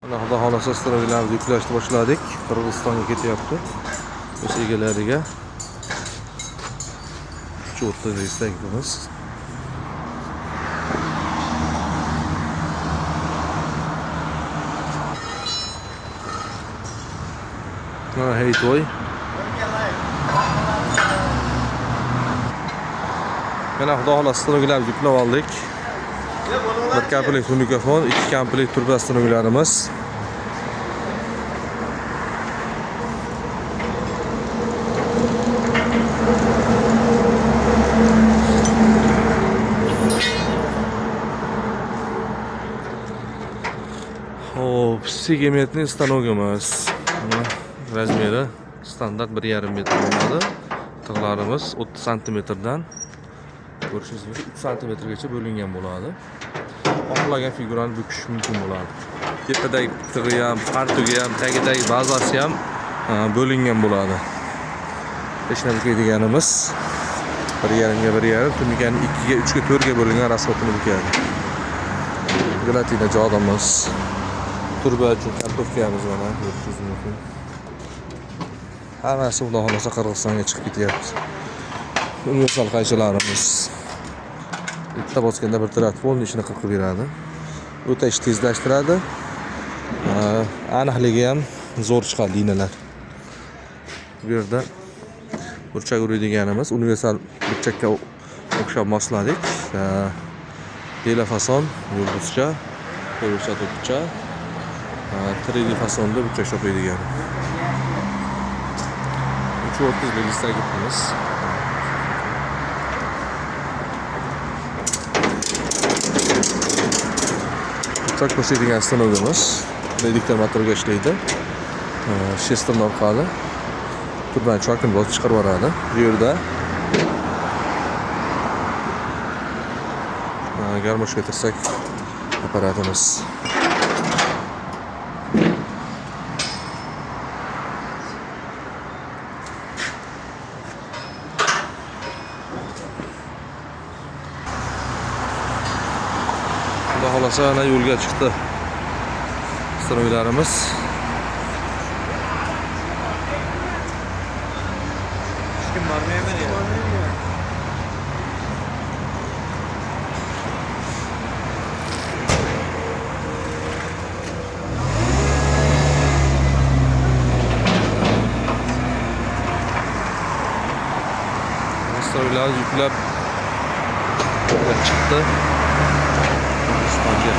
Mana Xudo xolasa avtomobillarni yuklashni boshladik. Qirg'izistonga ketyapti. O'z egalariga. 30 reysda ketamiz. Mana Heytoy. Mana Xudo xolasa avtomobillarni yuklab oldik. Bir komplekt mikrofon, 2 komplekt turba ustunlarimiz. Hop, segmentli stanogimiz. Razmeri standart 1,5 metr bo'ladi. Tig'larimiz 30 santimetrdan ko'rishingiz mumkin 3 santimetrgacha bo'lingan bo'ladi. Xohlagan figurani bukish mumkin bo'ladi. Tepadagi tig'i ham, qartugi ham, tagidagi bazasi ham bo'lingan bo'ladi. Peshna bukaydiganimiz 1,5 ga 1,5, tunikani 2 ga 3 ga 4 ga bo'lingan rasxotini bukadi. Gelatina jodimiz, turba uchun kartofkamiz mana ko'rishingiz mumkin. Hammasi Xudo xolasa Qirg'izistonga chiqib ketyapti. Universal qaychilarimiz. Bitta bosganda bir telefon ishini qilib beradi. O'ta ish tezlashtiradi. Aniqligi ham zo'r chiqadi liniyalar. Bu yerda burchak uradiganimiz universal burchakka o'xshab mosladik. Dela fason, yulduzcha, qo'ycha to'pcha, 3D fasonda burchak choplaydigan. 330 ligistga ketamiz. Burchak ko'rsatadigan stanogimiz. Reduktor motorga ishlaydi. Shestern orqali turban chokini bosib chiqarib yuboradi. Bu yerda garmoshka tirsak apparatimiz. Xudo xolasa ana yo'lga chiqdi. Avtomobillarimiz. Hech kim bormayapti. Avtomobillar yuklab chiqdi. Hindistonga